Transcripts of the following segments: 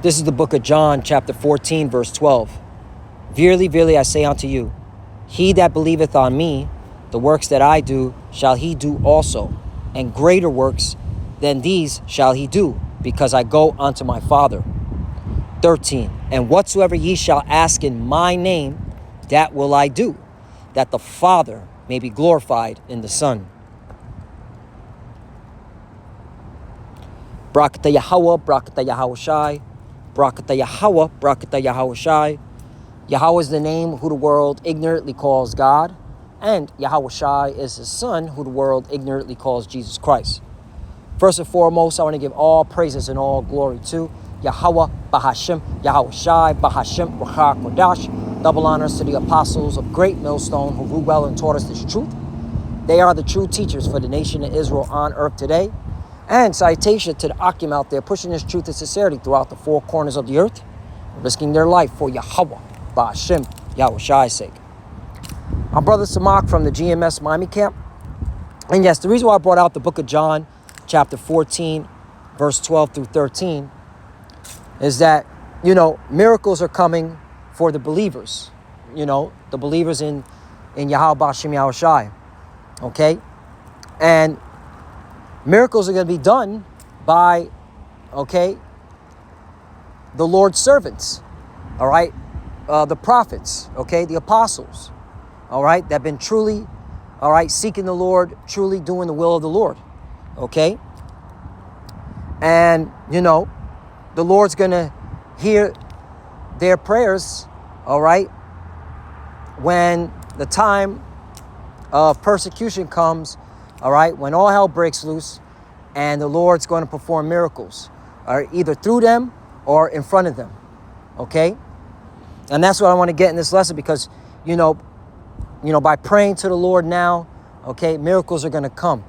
This is the book of John, chapter 14, verse 12. Verily, verily, I say unto you, he that believeth on me, the works that I do, shall he do also, and greater works than these shall he do, because I go unto my Father. 13. And whatsoever ye shall ask in my name, that will I do, that the Father may be glorified in the Son. Barakatah Yahweh, Barakatah Yahawashi, Barakatah Yahweh, Barakatah Yahawashi. Yahweh is the name who the world ignorantly calls God, and Yahawashi is his son who the world ignorantly calls Jesus Christ. First and foremost, I want to give all praises and all glory to Yahweh, Bahashem, Yahawashi, Bahashem, Ruach Kodash. Double honors to the apostles of Great Millstone who ruled well and taught us this truth. They are the true teachers for the nation of Israel on earth today. And citation to the Akim out there pushing this truth and sincerity throughout the four corners of the earth, risking their life for Yahweh, Bahashem, Yahawashi's sake. I'm Brother Samak from the GMS Miami camp. And yes, the reason why I brought out the book of John, chapter 14, verse 12 through 13, is that, miracles are coming for the believers. The believers in Yahweh, Bahashem, Yahawashi. Okay? And miracles are going to be done by, the Lord's servants, all right? The prophets, the apostles, all right? That have been truly, seeking the Lord, truly doing the will of the Lord, okay? And, the Lord's going to hear their prayers, all right, when the time of persecution comes, all right, when all hell breaks loose and the Lord's going to perform miracles, either through them or in front of them, okay? And that's what I want to get in this lesson because, by praying to the Lord now, okay, miracles are going to come,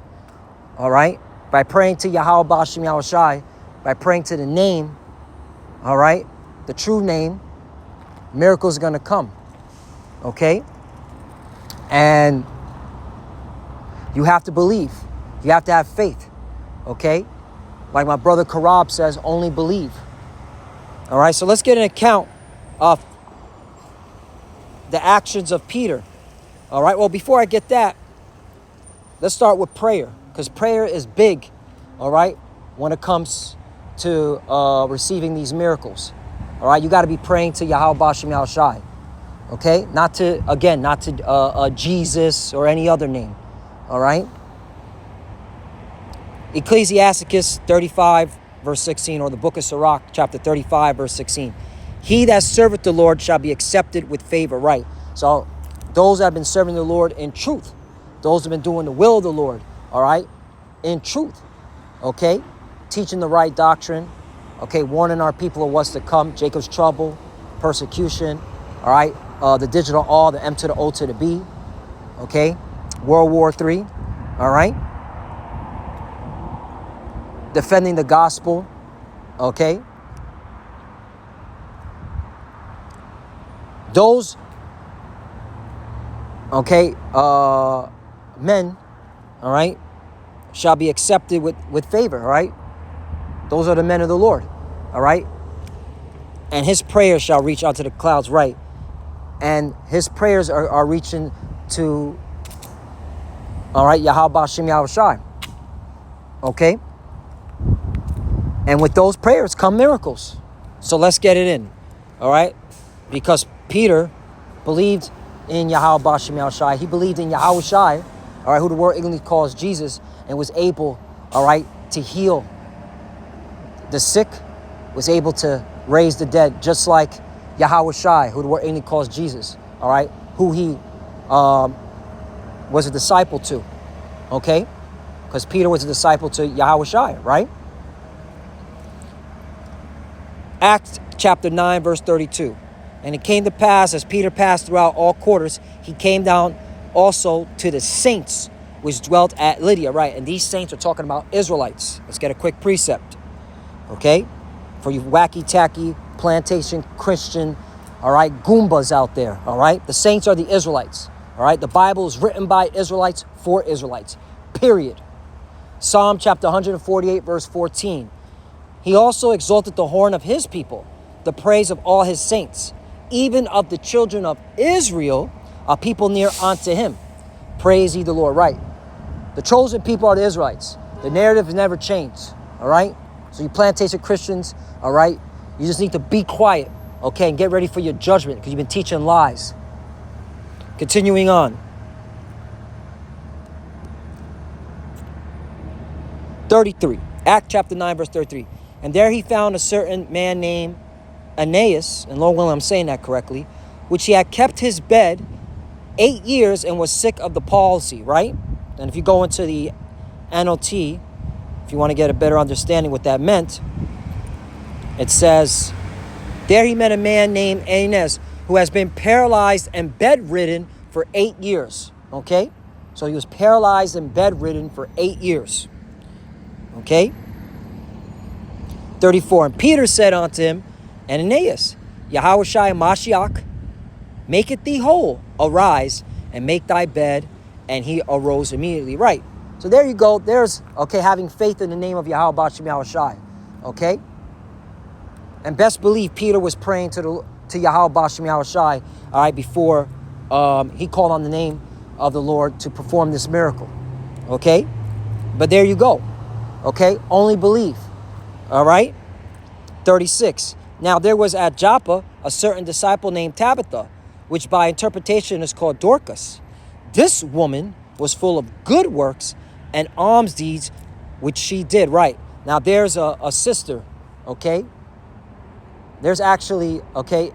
all right? By praying to Yahweh, Bahashem, Yahawashi, by praying to the name, all right, the true name, miracles are going to come, okay? And you have to believe. You have to have faith, okay? Like my brother Karab says, only believe. All right, so let's get an account of the actions of Peter. All right, well, before I get that, let's start with prayer, because prayer is big, all right, when it comes to receiving these miracles. All right, you got to be praying to Yahweh, Bahashem, Yahawashi, okay? Not to Jesus or any other name. All right. Ecclesiasticus 35, verse 16, or the book of Sirach, chapter 35, verse 16. He that serveth the Lord shall be accepted with favor, right? So those that have been serving the Lord in truth, those that have been doing the will of the Lord, all right, in truth, okay, teaching the right doctrine, okay, warning our people of what's to come, Jacob's trouble, persecution, all right, the digital all, the M to the O to the B, okay, World War III, all right? Defending the gospel, okay? Those, men, all right, shall be accepted with favor, all right? Those are the men of the Lord, all right? And his prayers shall reach out to the clouds, right? And his prayers are reaching to, all right, Yahweh, Bahashem, Yahawashi. Okay? And with those prayers come miracles. So let's get it in. All right? Because Peter believed in Yahweh, Bahashem, Yahawashi. He believed in Yahawashi, all right, who the world ignorantly calls Jesus, and was able, all right, to heal the sick, was able to raise the dead, just like Yahawashi, who the world ignorantly calls Jesus, all right, who he was a disciple to, okay? Because Peter was a disciple to Yahawashi, right? Acts chapter 9, verse 32. And it came to pass, as Peter passed throughout all quarters, he came down also to the saints which dwelt at Lydia, right? And these saints are talking about Israelites. Let's get a quick precept, okay? For you wacky-tacky, plantation Christian, all right, Goombas out there, all right? The saints are the Israelites. All right, the Bible is written by Israelites for Israelites, period. Psalm chapter 148, verse 14. He also exalted the horn of his people, the praise of all his saints, even of the children of Israel, a people near unto him. Praise ye the Lord. Right. The chosen people are the Israelites. The narrative has never changed. All right. So you plantation Christians, all right, you just need to be quiet, okay, and get ready for your judgment because you've been teaching lies. Continuing on. 33. Act chapter 9, verse 33. And there he found a certain man named Aeneas, and Lord willing, I'm saying that correctly, which he had kept his bed 8 years and was sick of the palsy, right? And if you go into the NLT, if you want to get a better understanding what that meant, it says, there he met a man named Aeneas who has been paralyzed and bedridden for 8 years, okay? So he was paralyzed and bedridden for 8 years, okay? 34, and Peter said unto him, Aeneas, Yahushua Mashiach, maketh thee whole, arise and make thy bed. And he arose immediately. Right. So there you go. There's, okay, having faith in the name of Yahweh B'Shem Yahushai. Okay. And best believe Peter was praying to Yahweh B'Shem Yahushai, all right, before he called on the name of the Lord to perform this miracle. Okay. But there you go. Okay. Only believe. All right. 36. Now there was at Joppa a certain disciple named Tabitha, which by interpretation is called Dorcas. This woman was full of good works and alms deeds, which she did. Right. Now there's a sister, okay? There's actually, okay,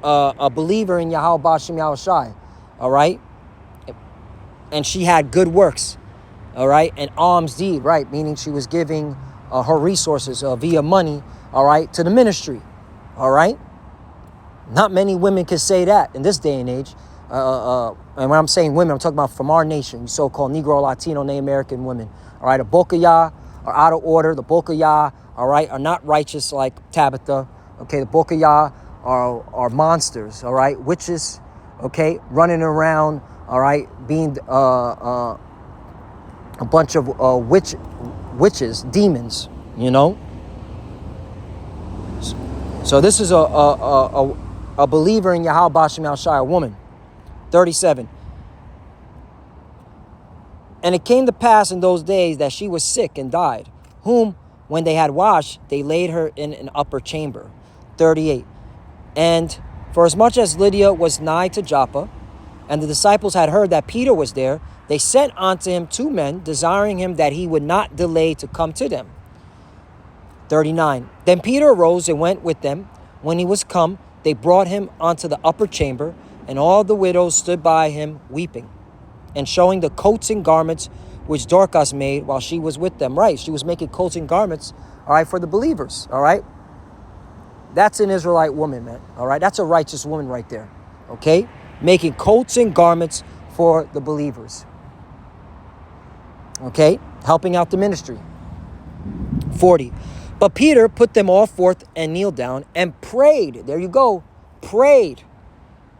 a believer in Yahweh B'Shem Yahushai, all right? And she had good works, all right? And alms deed, right? Meaning she was giving her resources via money, all right, to the ministry, all right? Not many women can say that in this day and age. And when I'm saying women, I'm talking about from our nation, so-called Negro, Latino, Native American women. All right, the bulk of y'all are out of order. The bulk of y'all, all right, are not righteous like Tabitha. Okay, the bulk of y'all are monsters. All right, witches. Okay, running around. All right, being a bunch of witches, demons. You know. So this is a believer in Yahweh B'Shem Yahushai, a woman. 37. And it came to pass in those days that she was sick and died, whom, when they had washed, they laid her in an upper chamber. 38. And for as much as Lydia was nigh to Joppa, and the disciples had heard that Peter was there, they sent unto him 2 men, desiring him that he would not delay to come to them. 39. Then Peter arose and went with them. When he was come, they brought him unto the upper chamber, and all the widows stood by him weeping, and showing the coats and garments which Dorcas made while she was with them. Right, she was making coats and garments, all right, for the believers, all right? That's an Israelite woman, man, all right? That's a righteous woman right there, okay? Making coats and garments for the believers, okay? Helping out the ministry. 40. But Peter put them all forth and kneeled down and prayed. There you go, prayed.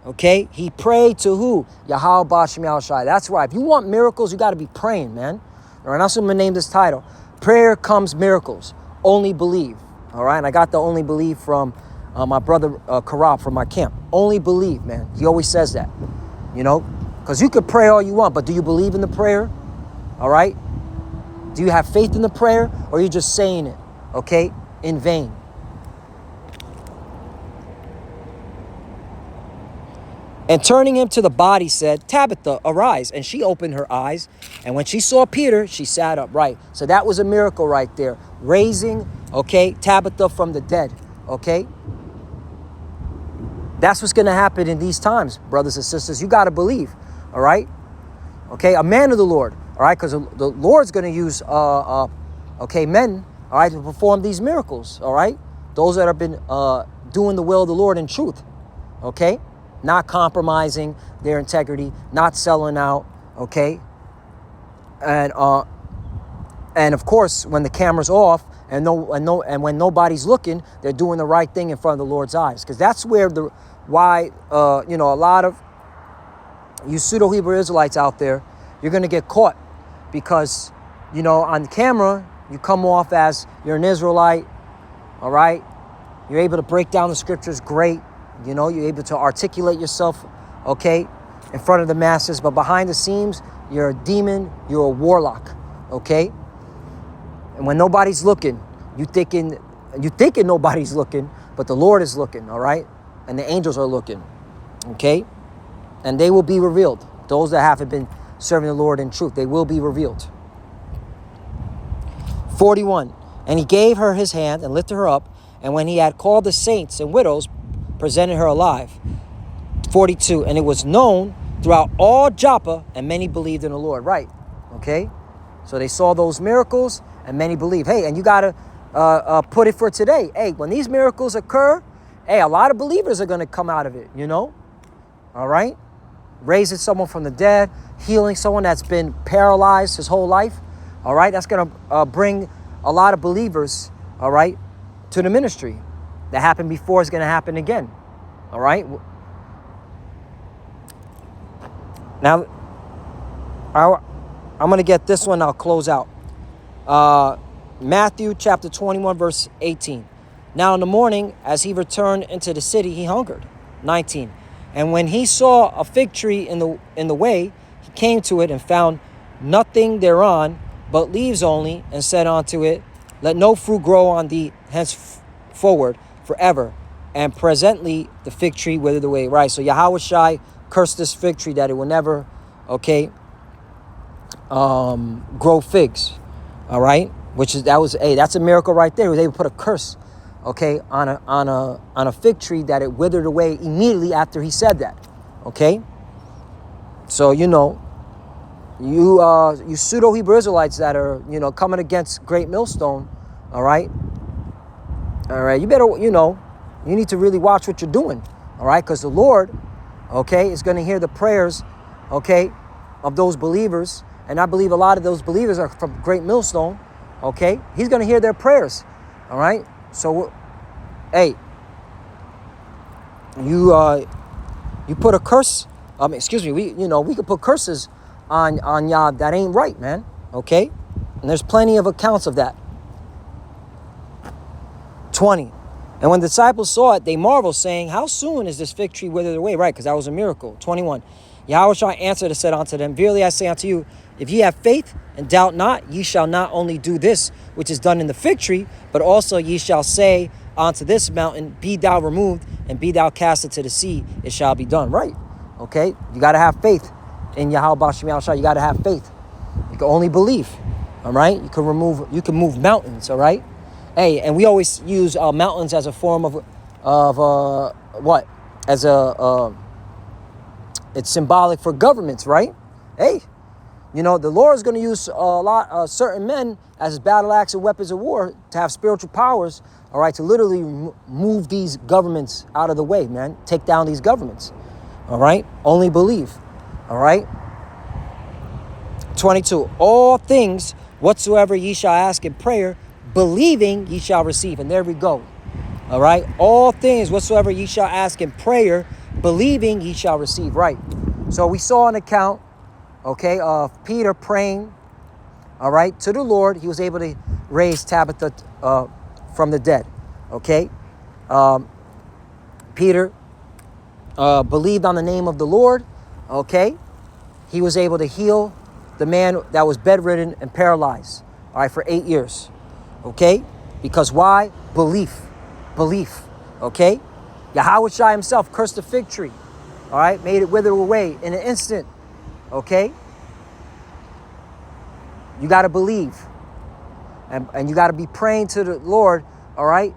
Okay, he prayed to who? Yahweh B'Shem Yahushai. That's right. If you want miracles, you got to be praying, man. All right, that's what I'm going to name this title. Prayer comes miracles. Only believe. All right, and I got the only believe from my brother Karab from my camp. Only believe, man. He always says that, you know, because you could pray all you want, but do you believe in the prayer? All right. Do you have faith in the prayer, or are you just saying it, okay, in vain? And turning him to the body said, Tabitha, arise. And she opened her eyes. And when she saw Peter, she sat upright. So that was a miracle right there. Raising, okay, Tabitha from the dead, okay? That's what's going to happen in these times, brothers and sisters. You got to believe, all right? Okay, a man of the Lord, all right? Because the Lord's going to use, okay, men, all right, to perform these miracles, all right? Those that have been doing the will of the Lord in truth, okay? Not compromising their integrity, not selling out, okay? And of course, when the camera's off and when nobody's looking, they're doing the right thing in front of the Lord's eyes. Because that's where a lot of you pseudo-Hebrew Israelites out there, you're going to get caught. Because, you know, on camera, you come off as you're an Israelite, all right? You're able to break down the scriptures, great. You know, you're able to articulate yourself, okay, in front of the masses. But behind the scenes, you're a demon, you're a warlock, okay? And when nobody's looking, you thinking nobody's looking, but the Lord is looking, all right? And the angels are looking, okay? And they will be revealed. Those that haven't been serving the Lord in truth, they will be revealed. 41, and he gave her his hand and lifted her up, and when he had called the saints and widows, presented her alive. 42, and it was known throughout all Joppa, and many believed in the Lord. Right, okay? So they saw those miracles, and many believed. Hey, and you got to put it for today. Hey, when these miracles occur, hey, a lot of believers are going to come out of it, you know? All right? Raising someone from the dead, healing someone that's been paralyzed his whole life. All right? That's going to bring a lot of believers, all right, to the ministry. That happened before is going to happen again. All right? Now, I'm going to get this one. I'll close out. Matthew chapter 21, verse 18. Now in the morning, as he returned into the city, he hungered. 19. And when he saw a fig tree in the way, he came to it and found nothing thereon but leaves only, and said unto it, let no fruit grow on thee henceforward forever. And presently the fig tree withered away. Right, so Yahweh Shai cursed this fig tree that it will never, okay, grow figs. All right, that's a miracle right there. He was able to put a curse, okay, on a fig tree that it withered away immediately after he said that. Okay, so you know, you pseudo Hebrew Israelites that are, you know, coming against Great Millstone, all right, you better, you know, you need to really watch what you're doing, all right, because the Lord, okay, is going to hear the prayers, okay, of those believers, and I believe a lot of those believers are from Great Millstone, okay. He's going to hear their prayers, all right. So, hey, you put a curse. We could put curses on Yah that ain't right, man. Okay, and there's plenty of accounts of that. 20, and when the disciples saw it, they marveled, saying, how soon is this fig tree withered away? Right, because that was a miracle. 21, Yahweh Shai answered and said unto them, verily I say unto you, if ye have faith and doubt not, ye shall not only do this which is done in the fig tree, but also ye shall say unto this mountain, be thou removed, and be thou cast into the sea, it shall be done. Right, okay, you got to have faith in Yahweh Bashem Yahushua. You got to have faith. You can only believe, all right? You can move mountains, all right? Hey, and we always use mountains as a form of what? As it's symbolic for governments, right? Hey, you know, the Lord is going to use certain men as battle axe and weapons of war to have spiritual powers, all right, to literally move these governments out of the way, man. Take down these governments, all right? Only believe, all right? 22, all things whatsoever ye shall ask in prayer, believing ye shall receive. And there we go, all right? All things whatsoever ye shall ask in prayer, believing ye shall receive. Right, so we saw an account, okay, of Peter praying, all right, to the Lord. He was able to raise Tabitha from the dead, okay? Peter believed on the name of the Lord, okay? He was able to heal the man that was bedridden and paralyzed, all right, for 8 years, okay? Because why? Belief, okay? Yahweh Shai himself cursed the fig tree, all right? Made it wither away in an instant, okay? You got to believe. And you got to be praying to the Lord, all right?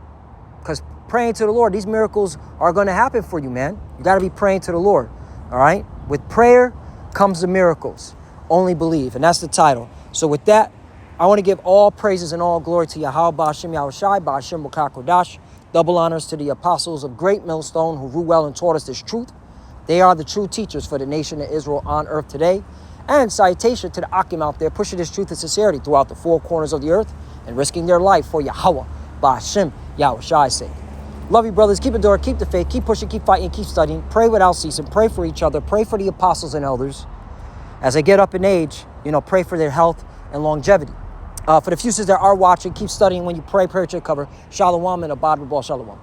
Because praying to the Lord, these miracles are going to happen for you, man. You got to be praying to the Lord, all right? With prayer comes the miracles. Only believe. And that's the title. So with that, I want to give all praises and all glory to Yahweh Ba'ashem Yahushai, Ba'ashem Kodash. Double honors to the apostles of Great Millstone who ruled well and taught us this truth. They are the true teachers for the nation of Israel on earth today. And salutation to the Akim out there pushing this truth and sincerity throughout the four corners of the earth and risking their life for Yahweh Ba'ashem Yahushai's sake. Love you, brothers. Keep enduring, keep the faith, keep pushing, keep fighting, keep studying. Pray without ceasing. Pray for each other. Pray for the apostles and elders. As they get up in age, pray for their health and longevity. For the few sisters that are watching, keep studying when you pray. Prayer to cover. Shalom and a Ball. Shalom.